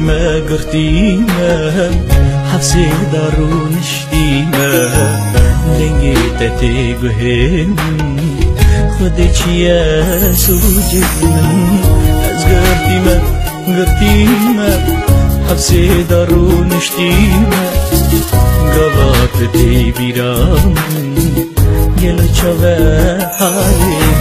ما قرتيما حفصي دارون شتيما لقيت تقهن خدك يا سوجنا قرتيما حفصي دارون شتيما قبات تبيرام يلا شوى حالي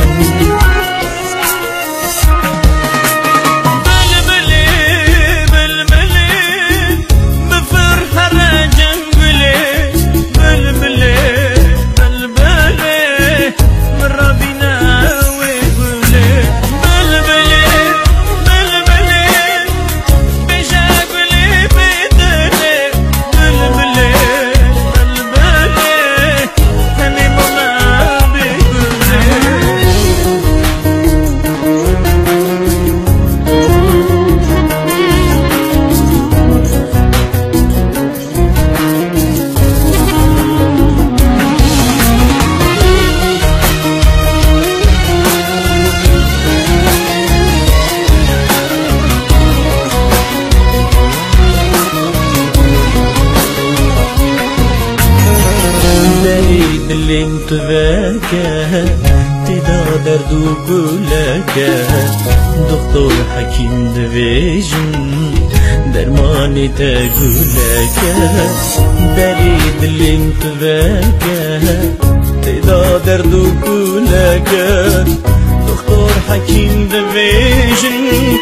اللي انت ذاك تقدر دوقولك دكتور حكيم دفيجن درماني تقولك بريد اللي انت ذاك تقدر دوقولك دكتور حكيم دفيجن